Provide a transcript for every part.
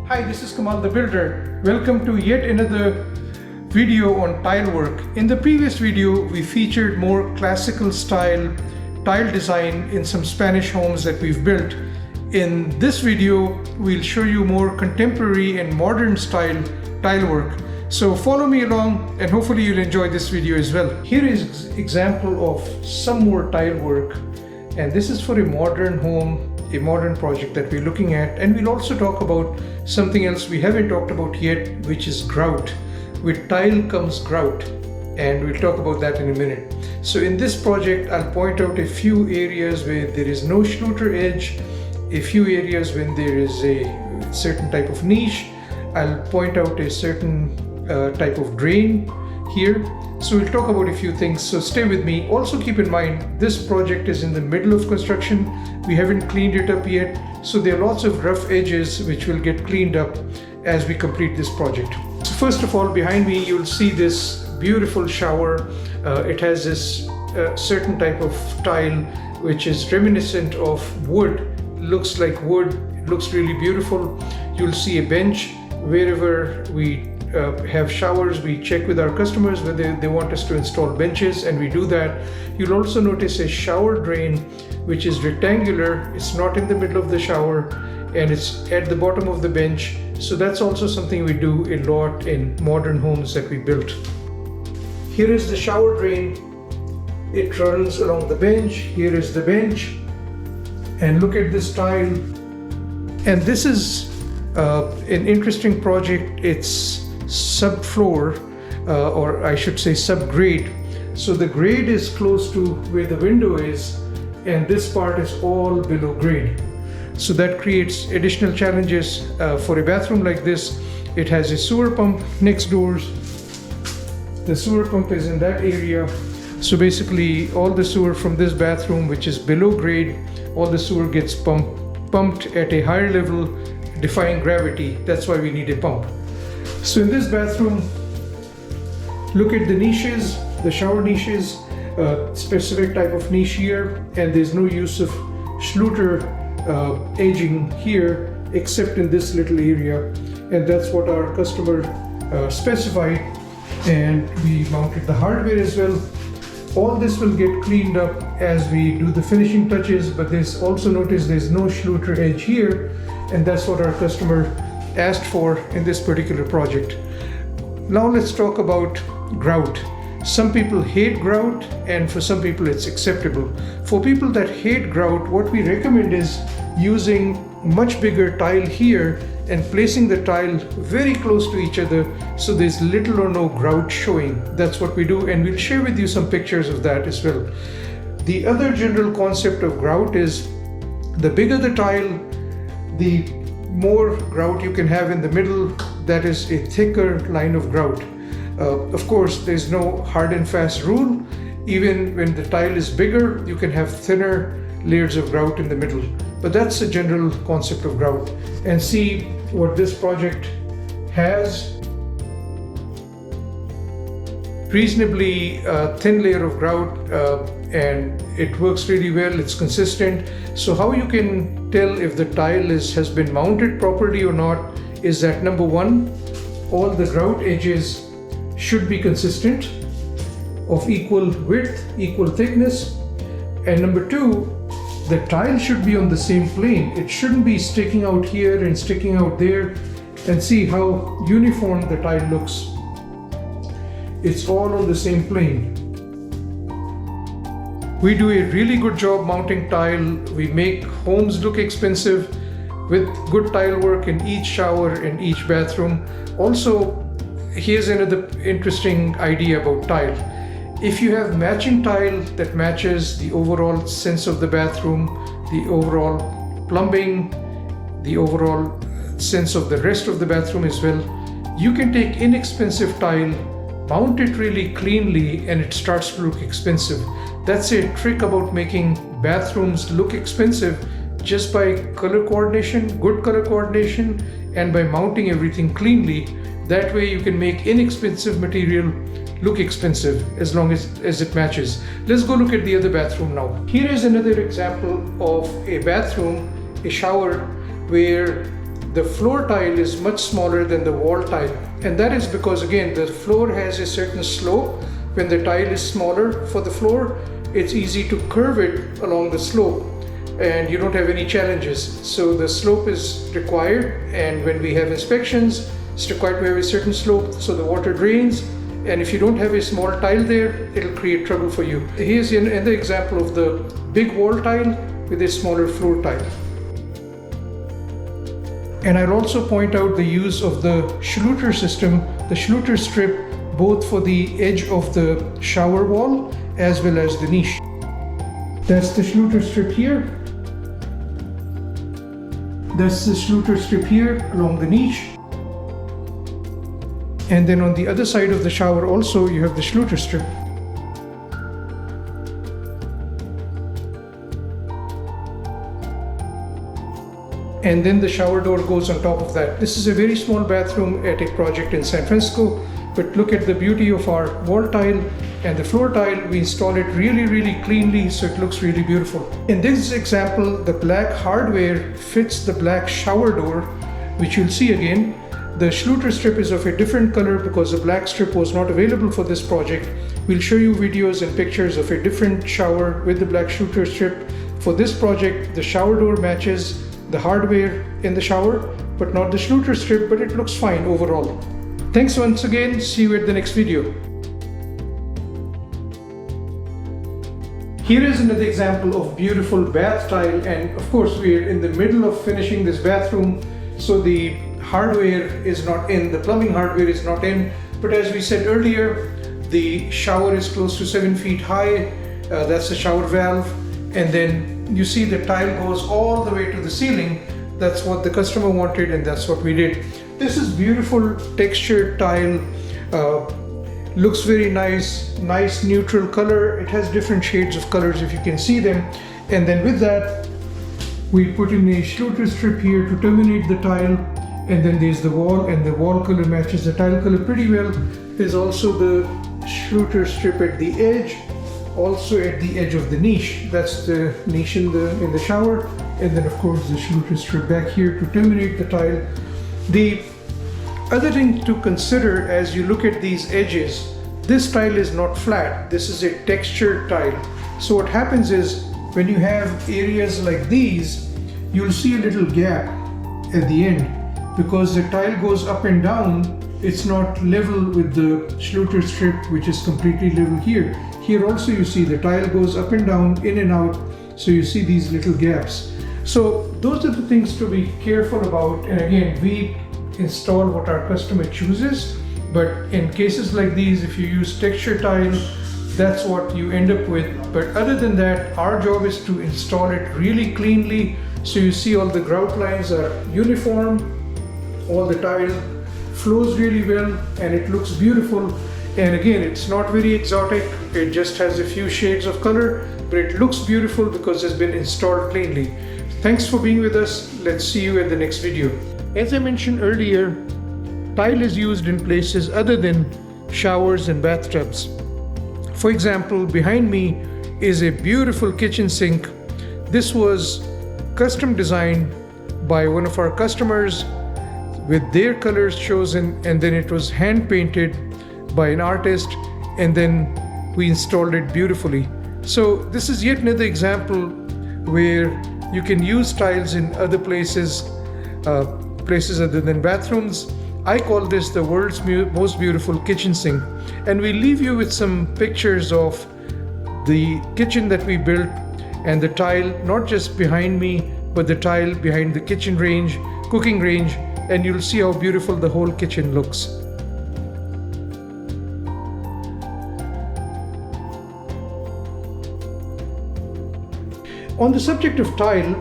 Hi, this is Kamal the Builder. Welcome to yet another video on tile work. In the previous video, we featured more classical style tile design in some Spanish homes that we've built. In this video, we'll show you more contemporary and modern style tile work. So follow me along and hopefully you'll enjoy this video as well. Here is an example of some more tile work, and this is for a modern home, a modern project that we're looking at. And we'll also talk about something else we haven't talked about yet, which is grout. With tile comes grout, and we'll talk about that in a minute. So in this project, I'll point out a few areas where there is no Schluter edge, a few areas when there is a certain type of niche. I'll point out a certain type of drain here. So we'll talk about a few things, so stay with me. Also keep in mind, this project is in the middle of construction. We haven't cleaned it up yet, so there are lots of rough edges which will get cleaned up as we complete this project. So first of all, behind me you'll see this beautiful shower. It has this certain type of tile which is reminiscent of wood. Looks like wood, it looks really beautiful. You'll see a bench. Wherever we have showers, we check with our customers whether they want us to install benches, and we do that. You'll also notice a shower drain which is rectangular. It's not in the middle of the shower and it's at the bottom of the bench. So that's also something we do a lot in modern homes that we built. Here is the shower drain. It runs along the bench. Here is the bench, and look at this tile. And this is an interesting project. It's subfloor, or I should say subgrade. So the grade is close to where the window is, and this part is all below grade. So that creates additional challenges for a bathroom like this. It has a sewer pump next doors. The sewer pump is in that area. So basically all the sewer from this bathroom, which is below grade, all the sewer gets pumped at a higher level, defying gravity. That's why we need a pump. So in this bathroom, look at the niches, the shower niches, specific type of niche here, and there's no use of Schluter edging here except in this little area, and that's what our customer specified, and we mounted the hardware as well. All this will get cleaned up as we do the finishing touches, but there's also, notice there's no Schluter edge here, and that's what our customer asked for in this particular project. Now let's talk about grout. Some people hate grout, and for some people it's acceptable. For people that hate grout, what we recommend is using much bigger tile here and placing the tile very close to each other so there's little or no grout showing. That's what we do, and we'll share with you some pictures of that as well. The other general concept of grout is the bigger the tile, the more grout you can have in the middle. That is a thicker line of grout. Of course, there's no hard and fast rule. Even when the tile is bigger, you can have thinner layers of grout in the middle. But that's the general concept of grout. And see what this project has. Reasonably thin layer of grout, and it works really well. It's consistent. So how you can tell if the tile has been mounted properly or not is that, number one, all the grout edges should be consistent, of equal width, equal thickness, and number two, the tile should be on the same plane. It shouldn't be sticking out here and sticking out there. And see how uniform the tile looks. It's all on the same plane. We do a really good job mounting tile. We make homes look expensive with good tile work in each shower and each bathroom. Also, here's another interesting idea about tile. If you have matching tile that matches the overall sense of the bathroom, the overall plumbing, the overall sense of the rest of the bathroom as well, you can take inexpensive tile, mount it really cleanly, and it starts to look expensive. That's a trick about making bathrooms look expensive, just by color coordination, good color coordination, and by mounting everything cleanly. That way you can make inexpensive material look expensive as long as it matches. Let's go look at the other bathroom now. Here is another example of a bathroom, a shower, where the floor tile is much smaller than the wall tile, and that is because again the floor has a certain slope. When the tile is smaller for the floor, it's easy to curve it along the slope and you don't have any challenges. So the slope is required, and when we have inspections, it's required to have a certain slope so the water drains, and if you don't have a small tile there, it'll create trouble for you. Here's another example of the big wall tile with a smaller floor tile. And I'll also point out the use of the Schluter system, the Schluter strip, both for the edge of the shower wall as well as the niche. That's the Schluter strip here. That's the Schluter strip here along the niche. And then on the other side of the shower also you have the Schluter strip. And then the shower door goes on top of that. This is a very small bathroom at a project in San Francisco, but look at the beauty of our wall tile and the floor tile. We install it really cleanly so it looks really beautiful. In this example, the black hardware fits the black shower door, which you'll see again. The Schluter strip is of a different color because the black strip was not available for this project. We'll show you videos and pictures of a different shower with the black Schluter strip. For this project, the shower door matches the hardware in the shower, but not the Schluter strip, but it looks fine overall. Thanks once again. See you at the next video. Here is another example of beautiful bath tile, and of course we are in the middle of finishing this bathroom, so the hardware is not in, the plumbing hardware is not in, but as we said earlier, the shower is close to 7 feet high. That's the shower valve, and then you see the tile goes all the way to the ceiling. That's what the customer wanted, and that's what we did. This is beautiful textured tile. Looks very nice neutral color. It has different shades of colors if you can see them. And then with that, we put in a Schluter strip here to terminate the tile. And then there's the wall, and the wall color matches the tile color pretty well. There's also the Schluter strip at the edge, also at the edge of the niche. That's the niche in the shower. And then of course the Schluter strip back here to terminate the tile. The other thing to consider as you look at these edges, this tile is not flat. This is a textured tile. So what happens is when you have areas like these, you'll see a little gap at the end because the tile goes up and down. It's not level with the Schluter strip, which is completely level here. Here also you see the tile goes up and down, in and out, so you see these little gaps. So those are the things to be careful about, and again, we install what our customer chooses, but in cases like these, if you use texture tile, that's what you end up with. But other than that, our job is to install it really cleanly, so you see all the grout lines are uniform, all the tile flows really well, and it looks beautiful. And again, it's not very exotic, it just has a few shades of color, but it looks beautiful because it's been installed cleanly. Thanks for being with us. Let's see you at the next video. As I mentioned earlier, tile is used in places other than showers and bathtubs. For example, behind me is a beautiful kitchen sink. This was custom designed by one of our customers with their colors chosen, and then it was hand painted by an artist, and then we installed it beautifully. So this is yet another example where you can use tiles in other places, places other than bathrooms. I call this the world's most beautiful kitchen sink. And we leave you with some pictures of the kitchen that we built and the tile, not just behind me, but the tile behind the kitchen range, cooking range, and you'll see how beautiful the whole kitchen looks. On the subject of tile,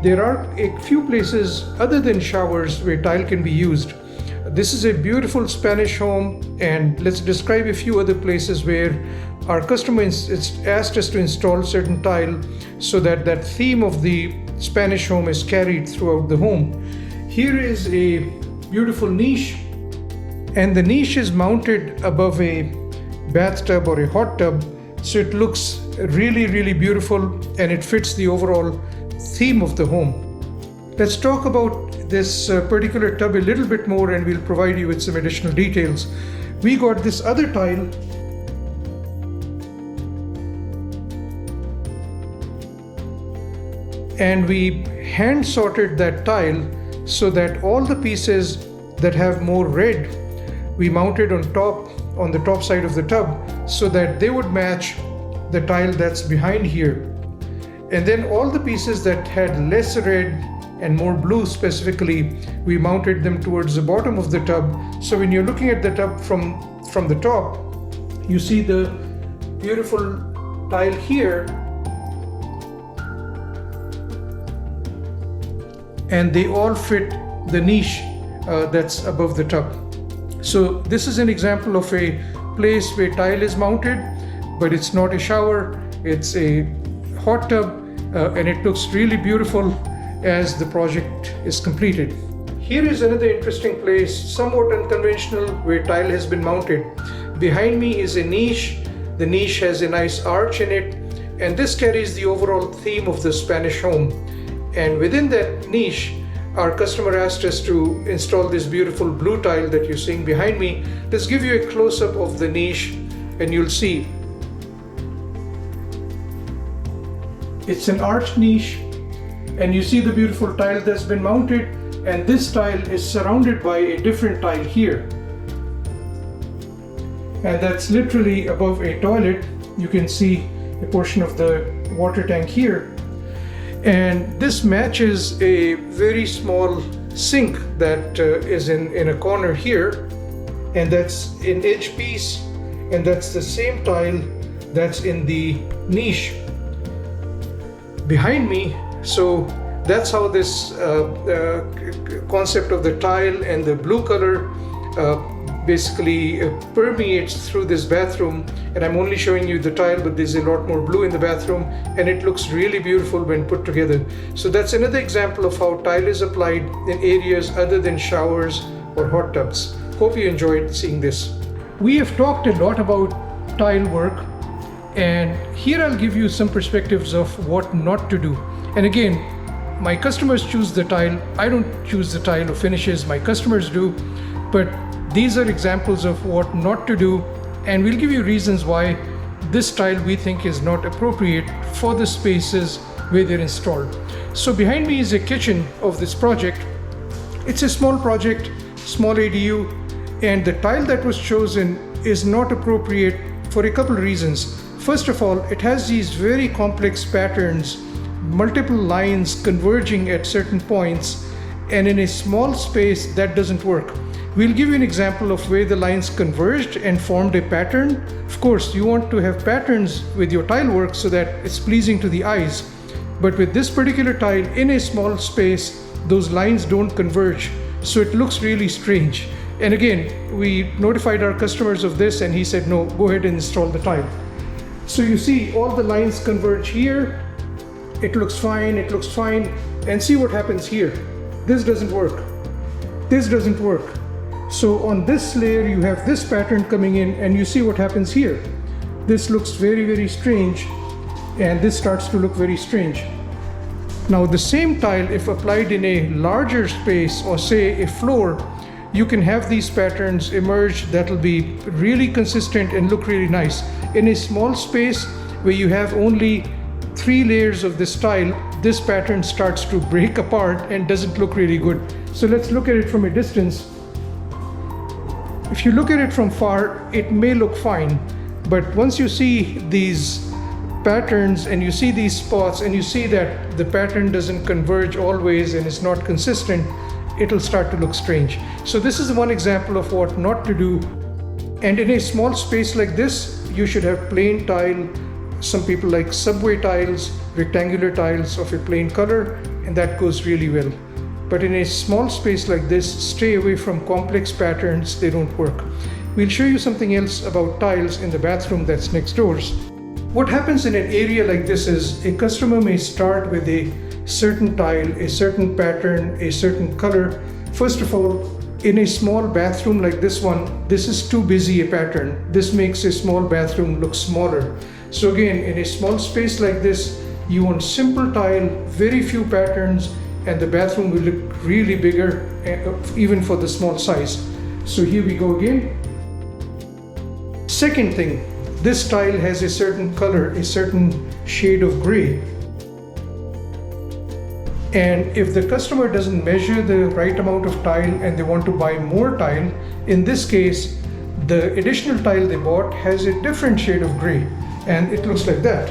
there are a few places other than showers where tile can be used. This is a beautiful Spanish home, and let's describe a few other places where our customer asked us to install certain tile so that that theme of the Spanish home is carried throughout the home. Here is a beautiful niche, and the niche is mounted above a bathtub or a hot tub, so it looks really beautiful and it fits the overall theme of the home. Let's talk about this particular tub a little bit more and we'll provide you with some additional details. We got this other tile and we hand sorted that tile so that all the pieces that have more red we mounted on the top side of the tub so that they would match the tile that's behind here. And then all the pieces that had less red and more blue specifically, we mounted them towards the bottom of the tub. So when you're looking at the tub from the top, you see the beautiful tile here, and they all fit the niche that's above the tub. So this is an example of a place where tile is mounted, but it's not a shower, it's a hot tub, and it looks really beautiful as the project is completed. Here is another interesting place, somewhat unconventional, where tile has been mounted. Behind me is a niche. The niche has a nice arch in it, and this carries the overall theme of the Spanish home. And within that niche, our customer asked us to install this beautiful blue tile that you're seeing behind me. Let's give you a close-up of the niche and you'll see. It's an arched niche, and you see the beautiful tile that's been mounted, and this tile is surrounded by a different tile here. And that's literally above a toilet. You can see a portion of the water tank here. And this matches a very small sink that is in a corner here, and that's an edge piece, and that's the same tile that's in the niche behind me. So that's how this concept of the tile and the blue color basically permeates through this bathroom. And I'm only showing you the tile, but there's a lot more blue in the bathroom, and it looks really beautiful when put together. So that's another example of how tile is applied in areas other than showers or hot tubs. Hope you enjoyed seeing this. We have talked a lot about tile work, and here I'll give you some perspectives of what not to do. And again, my customers choose the tile. I don't choose the tile or finishes, my customers do. But these are examples of what not to do, and we'll give you reasons why this tile we think is not appropriate for the spaces where they're installed. So behind me is a kitchen of this project. It's a small project, small ADU, and the tile that was chosen is not appropriate for a couple of reasons. First of all, it has these very complex patterns, multiple lines converging at certain points, and in a small space that doesn't work. We'll give you an example of where the lines converged and formed a pattern. Of course, you want to have patterns with your tile work so that it's pleasing to the eyes. But with this particular tile in a small space, those lines don't converge, so it looks really strange. And again, we notified our customers of this, and he said, no, go ahead and install the tile. So you see all the lines converge here. It looks fine, and see what happens here. This doesn't work. This doesn't work. So on this layer, you have this pattern coming in, and you see what happens here. This looks very, very strange, and this starts to look very strange. Now the same tile, if applied in a larger space, or say a floor, you can have these patterns emerge that'll be really consistent and look really nice. In a small space where you have only 3 layers of this tile, this pattern starts to break apart and doesn't look really good. So let's look at it from a distance. If you look at it from far, it may look fine, but once you see these patterns and you see these spots and you see that the pattern doesn't converge always and is not consistent, it'll start to look strange. So this is one example of what not to do. And in a small space like this, you should have plain tile. Some people like subway tiles, rectangular tiles of a plain color, and that goes really well. But in a small space like this, stay away from complex patterns, they don't work. We'll show you something else about tiles in the bathroom that's next doors. What happens in an area like this is a customer may start with a certain tile, a certain pattern, a certain color. First of all, in a small bathroom like this one, this is too busy a pattern. This makes a small bathroom look smaller. So again, in a small space like this, you want simple tile, very few patterns, and the bathroom will look really bigger, even for the small size. So here we go again. Second thing, this tile has a certain color, a certain shade of gray. And if the customer doesn't measure the right amount of tile and they want to buy more tile, in this case, the additional tile they bought has a different shade of gray, and it looks like that.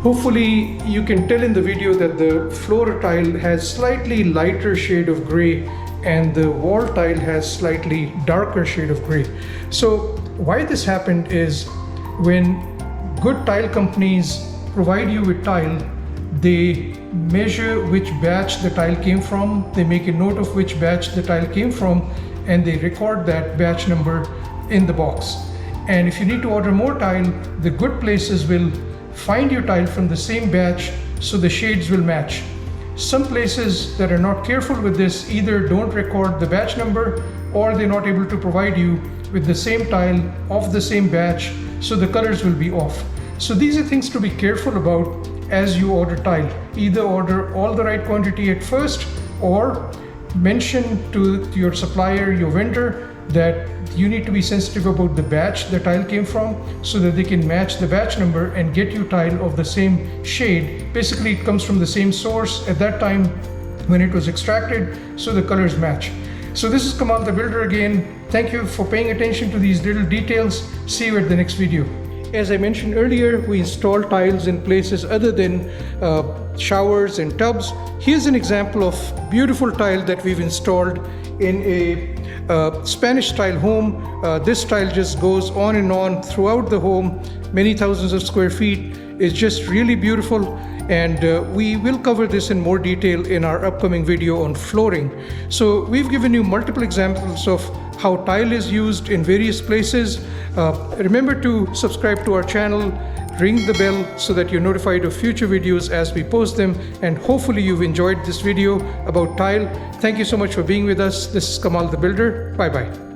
Hopefully you can tell in the video that the floor tile has slightly lighter shade of gray and the wall tile has slightly darker shade of gray. So why this happened is, when good tile companies provide you with tile, they measure which batch the tile came from, they make a note of which batch the tile came from, and they record that batch number in the box. And if you need to order more tile, the good places will find your tile from the same batch so the shades will match. Some places that are not careful with this either don't record the batch number, or they're not able to provide you with the same tile of the same batch, so the colors will be off. So these are things to be careful about as you order tile. Either order all the right quantity at first, or mention to your supplier, your vendor, that you need to be sensitive about the batch the tile came from, so that they can match the batch number and get you tile of the same shade. Basically, it comes from the same source at that time when it was extracted, so the colors match. So this is Kamal the Builder again. Thank you for paying attention to these little details. See you at the next video. As I mentioned earlier, we install tiles in places other than showers and tubs. Here's an example of beautiful tile that we've installed in a Spanish style home. This tile just goes on and on throughout the home, many thousands of square feet. It's just really beautiful, and we will cover this in more detail in our upcoming video on flooring. So we've given you multiple examples of how tile is used in various places. Remember to subscribe to our channel, ring the bell so that you're notified of future videos as we post them, and hopefully you've enjoyed this video about tile. Thank you so much for being with us. This is Kamal the Builder. Bye bye.